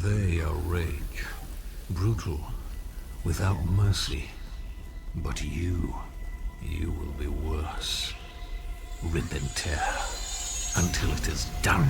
They are rage. Brutal. Without mercy. But you will be worse. Rip and tear. Until it is done.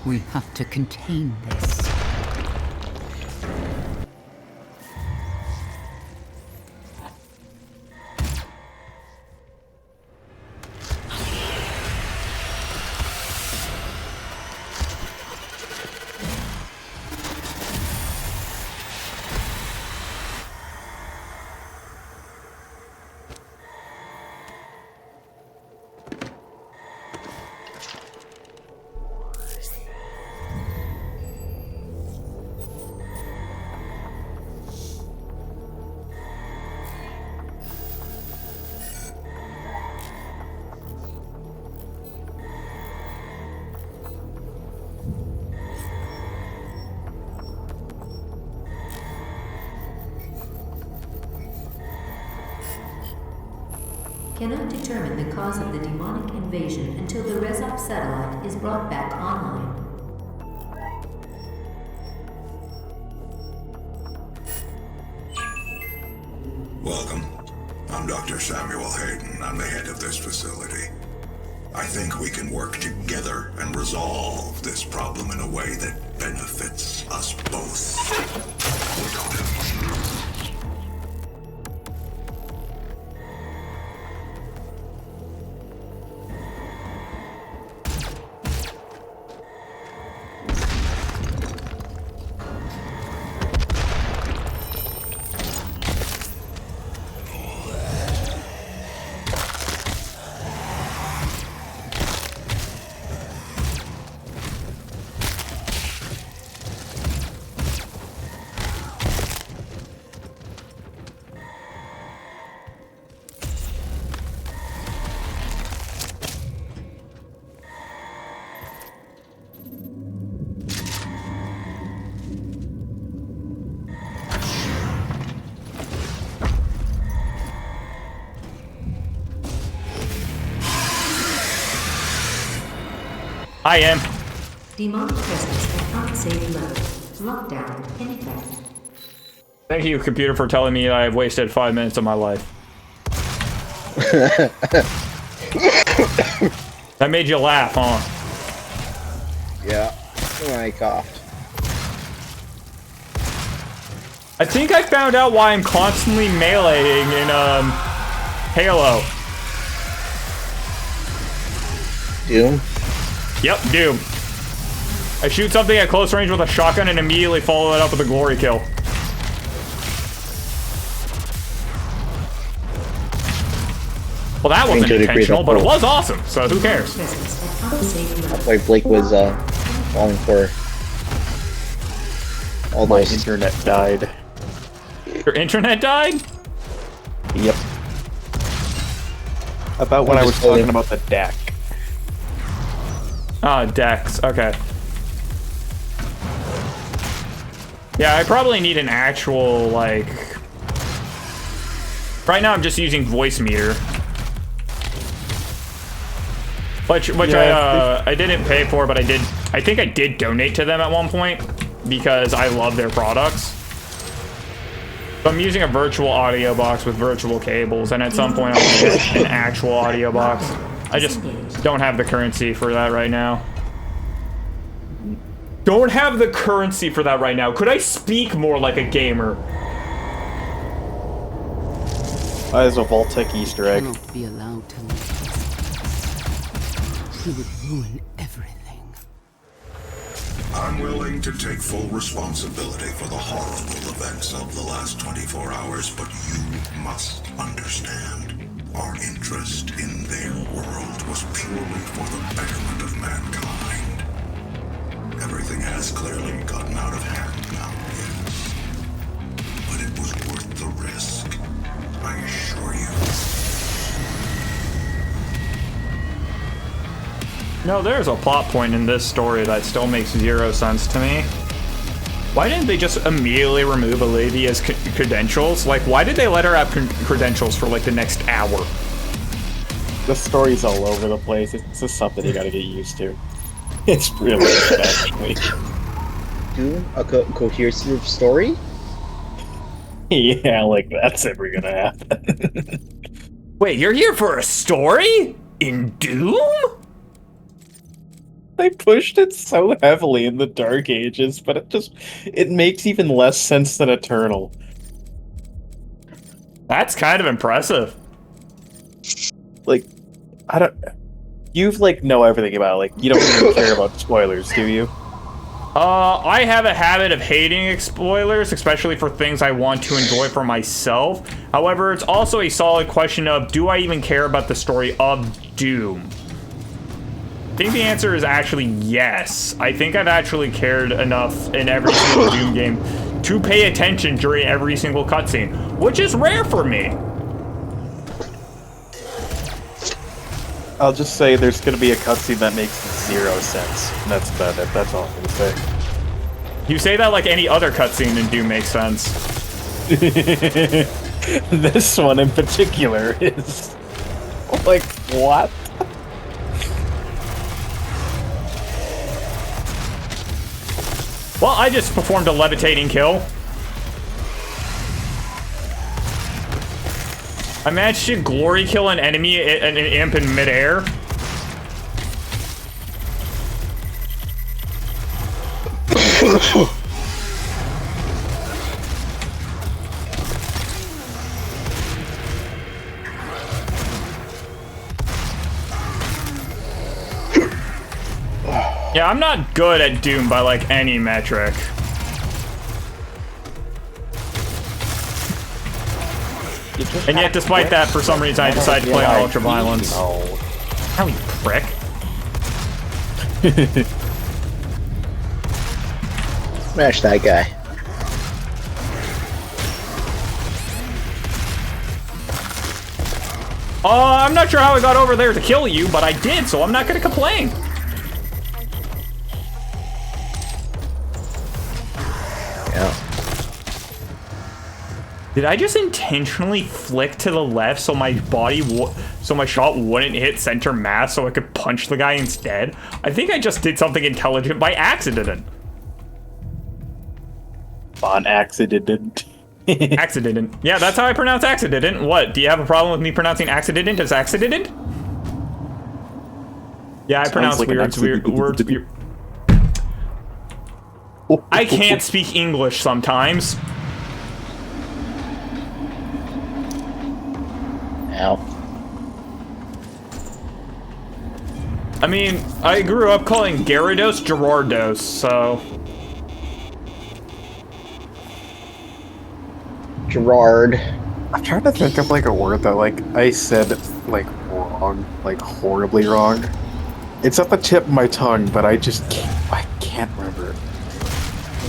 We have to contain this. Cannot determine the cause of the demonic invasion until the Rezop satellite is brought back online. Welcome. I'm Dr. Samuel Hayden. I'm the head of this facility. I think we can work together and resolve this problem in a way that benefits us both. I am. Demonic presence at unsafe level. Lockdown in effect. Thank you, computer, for telling me I've wasted 5 minutes of my life. That made you laugh, huh? Yeah, when I coughed. I think I found out why I'm constantly meleeing in, Halo. Doom? Yep, Doom. I shoot something at close range with a shotgun and immediately follow it up with a glory kill. Well, that wasn't intentional, but it was awesome, so who cares? That's why Blake was, falling for all My those. internet died. Your internet died? Yep. About when I was talking about the deck. Ah, Dex, okay. Yeah, I probably need an actual, like... Right now I'm just using voice meter. Which yeah, I didn't pay for, but I think I did donate to them at one point because I love their products. So I'm using a virtual audio box with virtual cables, and at some point I'll get an actual audio box. I just don't have the currency for that right now. Don't have the currency for that right now. Could I speak more like a gamer? That is a Vault-Tec Easter egg. Cannot be allowed to live. He would ruin everything. I'm willing to take full responsibility for the horrible events of the last 24 hours, but you must understand. Our interest in their world was purely for the betterment of mankind. Everything has clearly gotten out of hand now, yes. But it was worth the risk, I assure you. No, there's a plot point in this story that still makes 0 sense to me. Why didn't they just immediately remove Olivia's credentials? Like, why did they let her have credentials for like the next hour? The story's all over the place. It's just something you gotta get used to. It's really fascinating. Do a cohesive story? Yeah, like that's ever gonna happen. Wait, you're here for a story? In Doom? They pushed it so heavily in the Dark Ages, but it makes even less sense than Eternal. That's kind of impressive. Like, you've like know everything about it. Like, you don't even care about spoilers, do you? I have a habit of hating spoilers, especially for things I want to enjoy for myself. However, it's also a solid question of, do I even care about the story of Doom? I think the answer is actually yes. I think I've actually cared enough in every single Doom game to pay attention during every single cutscene, which is rare for me. I'll just say there's gonna be a cutscene that makes 0 sense. And that's about it. That's all I'm gonna say. You say that like any other cutscene in Doom makes sense. This one in particular is like, what? Well, I just performed a levitating kill. I managed to glory kill an enemy, an imp in midair. Yeah, I'm not good at Doom by like any metric. And yet, despite that, for some reason, I decided to play on Ultra Violence. Ow, you prick. Smash that guy. I'm not sure how I got over there to kill you, but I did, so I'm not gonna complain. Yeah. Did I just intentionally flick to the left so my so my shot wouldn't hit center mass so I could punch the guy instead? I think I just did something intelligent by accident. On accident. Accident. Yeah, that's how I pronounce accident. What? Do you have a problem with me pronouncing accident as accident? Yeah, I pronounce like words weird. I can't speak English sometimes. Ow. I mean, I grew up calling Gyarados Gerardos, so... Gerard. I'm trying to think of like a word that like I said like wrong, like horribly wrong. It's at the tip of my tongue, but I can't remember it.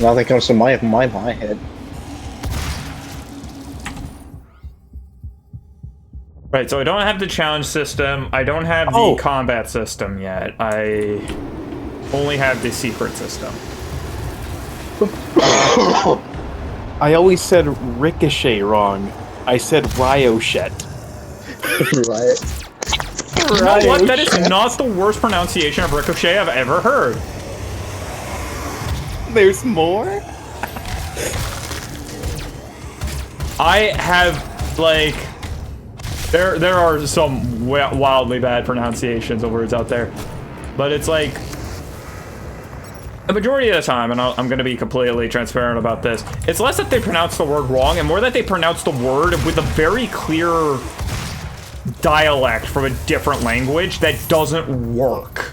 Nothing comes to my head. Right, so I don't have the challenge system. I don't have the combat system yet. I only have the secret system. I always said ricochet wrong. I said Ricochet. Right. You know what? That is not the worst pronunciation of ricochet I've ever heard. There's more? I have, like... There are some wildly bad pronunciations of words out there. But it's like... The majority of the time, and I'm going to be completely transparent about this, it's less that they pronounce the word wrong and more that they pronounce the word with a very clear dialect from a different language that doesn't work.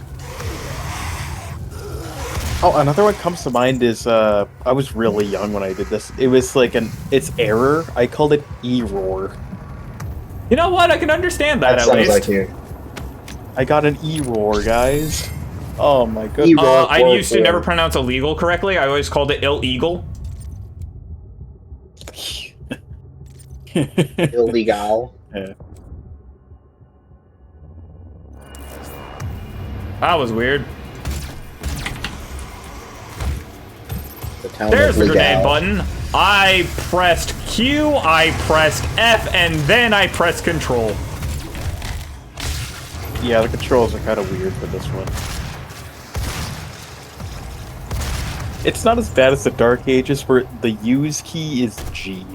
Oh, another one comes to mind is, I was really young when I did this. It was like it's error. I called it E-roar. You know what? I can understand that, That at sounds least. like you. I got an E-roar, guys. Oh my goodness. I used to never pronounce illegal correctly. I always called it illegal. Illegal. Yeah. That was weird. The town There's of the grenade Legal. button. I pressed Q, I pressed F, and then I pressed Control. Yeah, the controls are kind of weird for this one. It's not as bad as the Dark Ages, where the use key is G.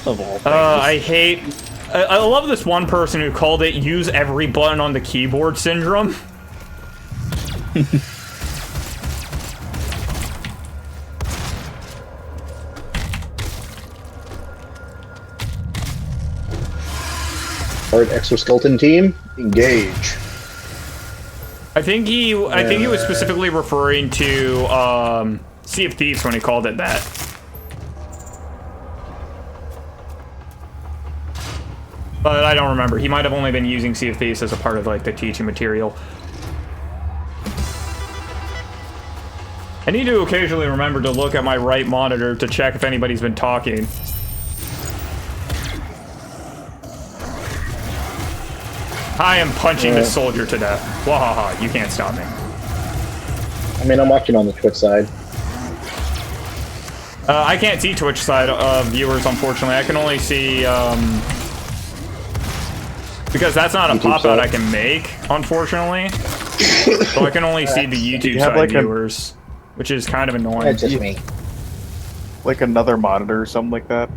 Of all things. I love this one person who called it "use every button on the keyboard" syndrome. Hard exoskeleton team, engage. I think he was specifically referring to Sea of Thieves when he called it that. But I don't remember. He might have only been using Sea of Thieves as a part of like the teaching material. I need to occasionally remember to look at my right monitor to check if anybody's been talking. I am punching this soldier to death. Wahaha, you can't stop me. I mean, I'm watching on the Twitch side. I can't see Twitch side viewers, unfortunately. I can only see, because that's not a YouTube pop-out side. I can make, unfortunately. So I can only see the YouTube have, side like, viewers, which is kind of annoying. That's just me. Like another monitor or something like that?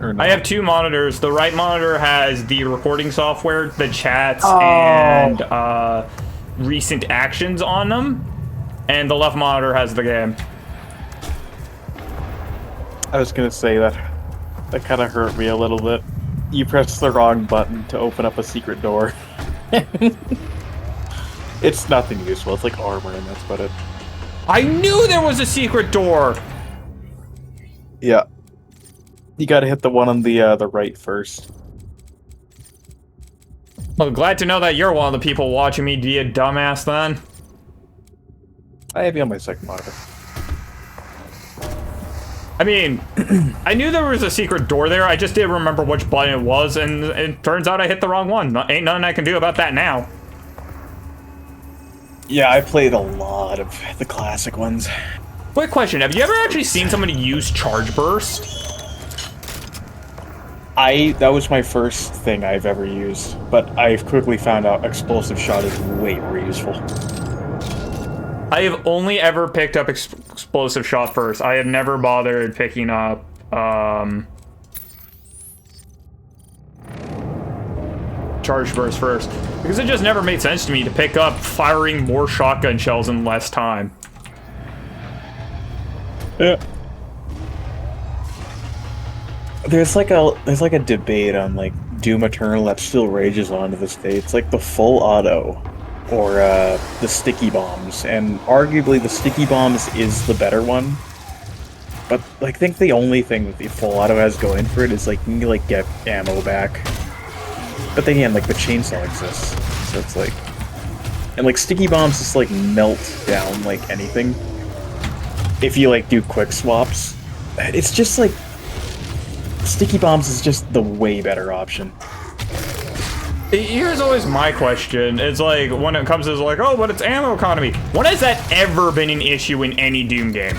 Or no? I have two monitors. The right monitor has the recording software, the chats, Oh. and recent actions on them. And the left monitor has the game. I was gonna say that kind of hurt me a little bit. You pressed the wrong button to open up a secret door. It's nothing useful. It's like armor, and that's about it. I knew there was a secret door! Yeah. You gotta hit the one on the right first. Well, glad to know that you're one of the people watching me be a dumbass then. I have you on my second monitor. I mean, I knew there was a secret door there, I just didn't remember which button it was, and it turns out I hit the wrong one. Ain't nothing I can do about that now. Yeah, I played a lot of the classic ones. Quick question, have you ever actually seen somebody use Charge Burst? That was my first thing I've ever used, but I've quickly found out Explosive Shot is way more useful. I have only ever picked up Explosive Shot first. I have never bothered picking up, Charge Burst first. Because it just never made sense to me to pick up firing more shotgun shells in less time. Yeah. There's like a debate on like Doom Eternal that still rages on to this day. It's like the full auto or the sticky bombs, and arguably the sticky bombs is the better one. But like, I think the only thing that the full auto has going for it is like you can like get ammo back. But then again, like the chainsaw exists, so it's like, and like sticky bombs just like melt down like anything. If you like do quick swaps, it's just like sticky bombs is just the way better option. Here's always my question. It's like, when it comes to like, oh, but it's ammo economy. When has that ever been an issue in any Doom game?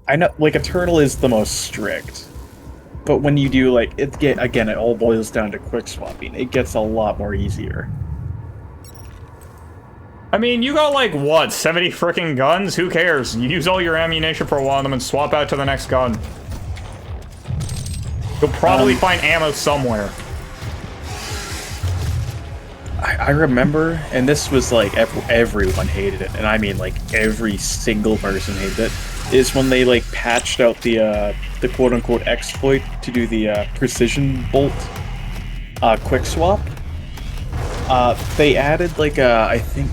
I know, like, Eternal is the most strict. But when you do, like, again, it all boils down to quick swapping. It gets a lot more easier. I mean, you got like, what, 70 freaking guns? Who cares? You use all your ammunition for one of them and swap out to the next gun. You'll probably find ammo somewhere. I remember, and this was like everyone hated it, and I mean like every single person hated it, is when they like patched out the quote-unquote exploit to do the precision bolt quick swap. They added like I think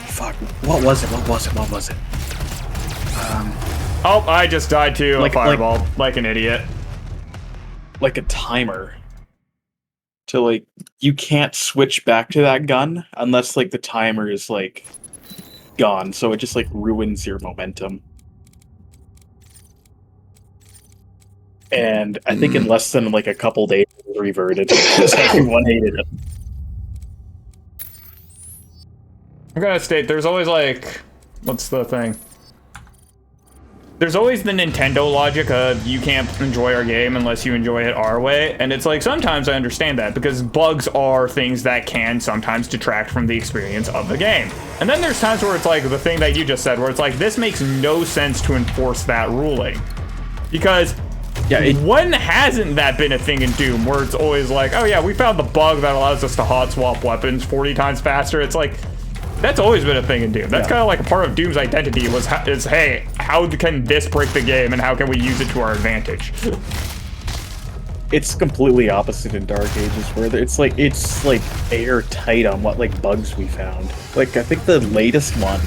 fuck, what was it? Oh, I just died to a fireball, like an idiot. Like a timer. To like, you can't switch back to that gun unless like the timer is like gone, so it just like ruins your momentum. And I think in less than like a couple days it was reverted because everyone hated it. I'm gonna state, there's always like, what's the thing? There's always the Nintendo logic of you can't enjoy our game unless you enjoy it our way, and it's like sometimes I understand that because bugs are things that can sometimes detract from the experience of the game. And then there's times where it's like the thing that you just said, where it's like this makes no sense to enforce that ruling. Because when hasn't that been a thing in Doom, where it's always like, oh yeah, we found the bug that allows us to hot swap weapons 40 times faster. It's like, that's always been a thing in Doom. That's kind of like a part of Doom's identity is, hey, how can this break the game and how can we use it to our advantage? It's completely opposite in Dark Ages, where it's like airtight on what like bugs we found. Like I think the latest one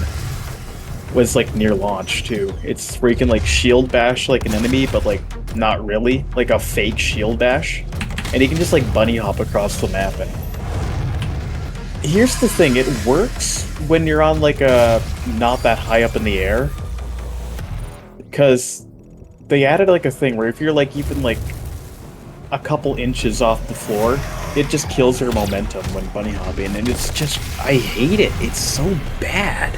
was like near launch too. It's where you can like shield bash like an enemy, but like not really, like a fake shield bash, and you can just like bunny hop across the map. And here's the thing, it works when you're on like a not that high up in the air, because they added like a thing where if you're like even like a couple inches off the floor, it just kills your momentum when bunny hopping, and it's just, I hate it. It's so bad.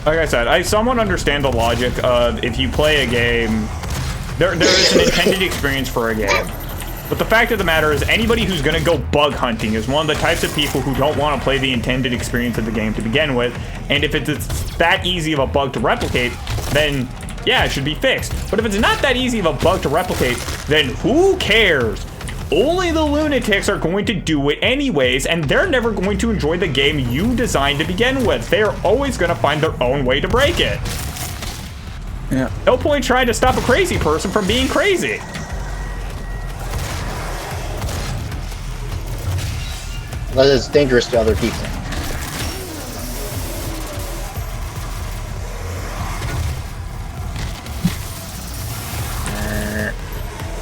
Like I said, I somewhat understand the logic of if you play a game, there is an intended experience for a game. But the fact of the matter is anybody who's going to go bug hunting is one of the types of people who don't want to play the intended experience of the game to begin with. And if it's that easy of a bug to replicate, then yeah, it should be fixed. But if it's not that easy of a bug to replicate, then who cares? Only the lunatics are going to do it anyways, and they're never going to enjoy the game you designed to begin with. They're always going to find their own way to break it. Yeah. No point trying to stop a crazy person from being crazy. But it's dangerous to other people.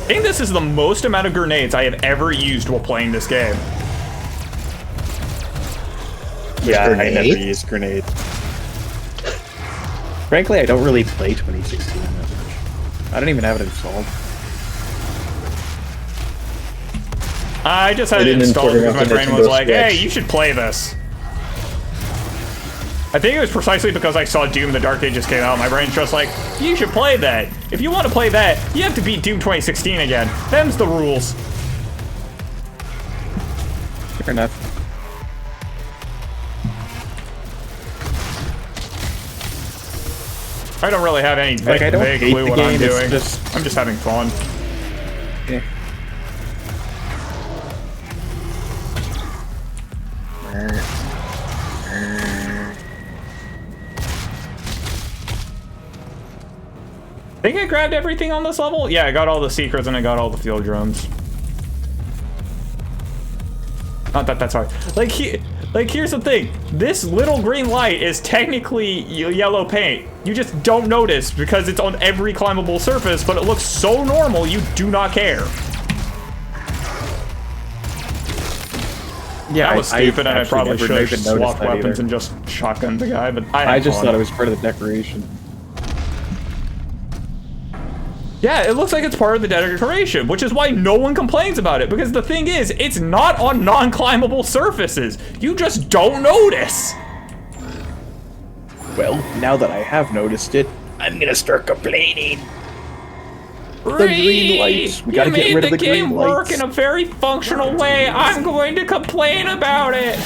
I think this is the most amount of grenades I have ever used while playing this game. Yeah, I never used grenade. Frankly, I don't really play 2016 that much. I don't even have it installed. I just had it installed because my brain was like, hey, you should play this. I think it was precisely because I saw Doom the Dark Ages came out. My brain's just like, you should play that. If you want to play that, you have to beat Doom 2016 again. Them's the rules. Fair enough. I don't really have any vague clue what I'm doing. I'm just having fun. Yeah. I think I grabbed everything on this level? Yeah, I got all the secrets and I got all the field drums. Not that that's hard. Like, here's the thing. This little green light is technically yellow paint. You just don't notice because it's on every climbable surface, but it looks so normal you do not care. Yeah, that was stupid, and I probably should have swapped weapons either. and just shotgunned the guy, but I just thought it was part of the decoration. Yeah, it looks like it's part of the decoration, which is why no one complains about it, because the thing is, it's not on non-climbable surfaces. You just don't notice. Well, now that I have noticed it, I'm gonna start complaining. The green lights. We gotta get rid of the green lights. You made the game work in a very functional way. I'm going to complain about it.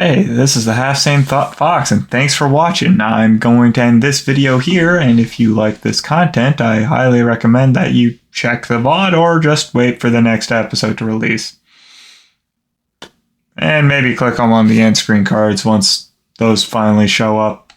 Hey, this is the HalfSaneFox, and thanks for watching. I'm going to end this video here, and if you like this content, I highly recommend that you check the VOD or just wait for the next episode to release. And maybe click on one of the end screen cards once those finally show up.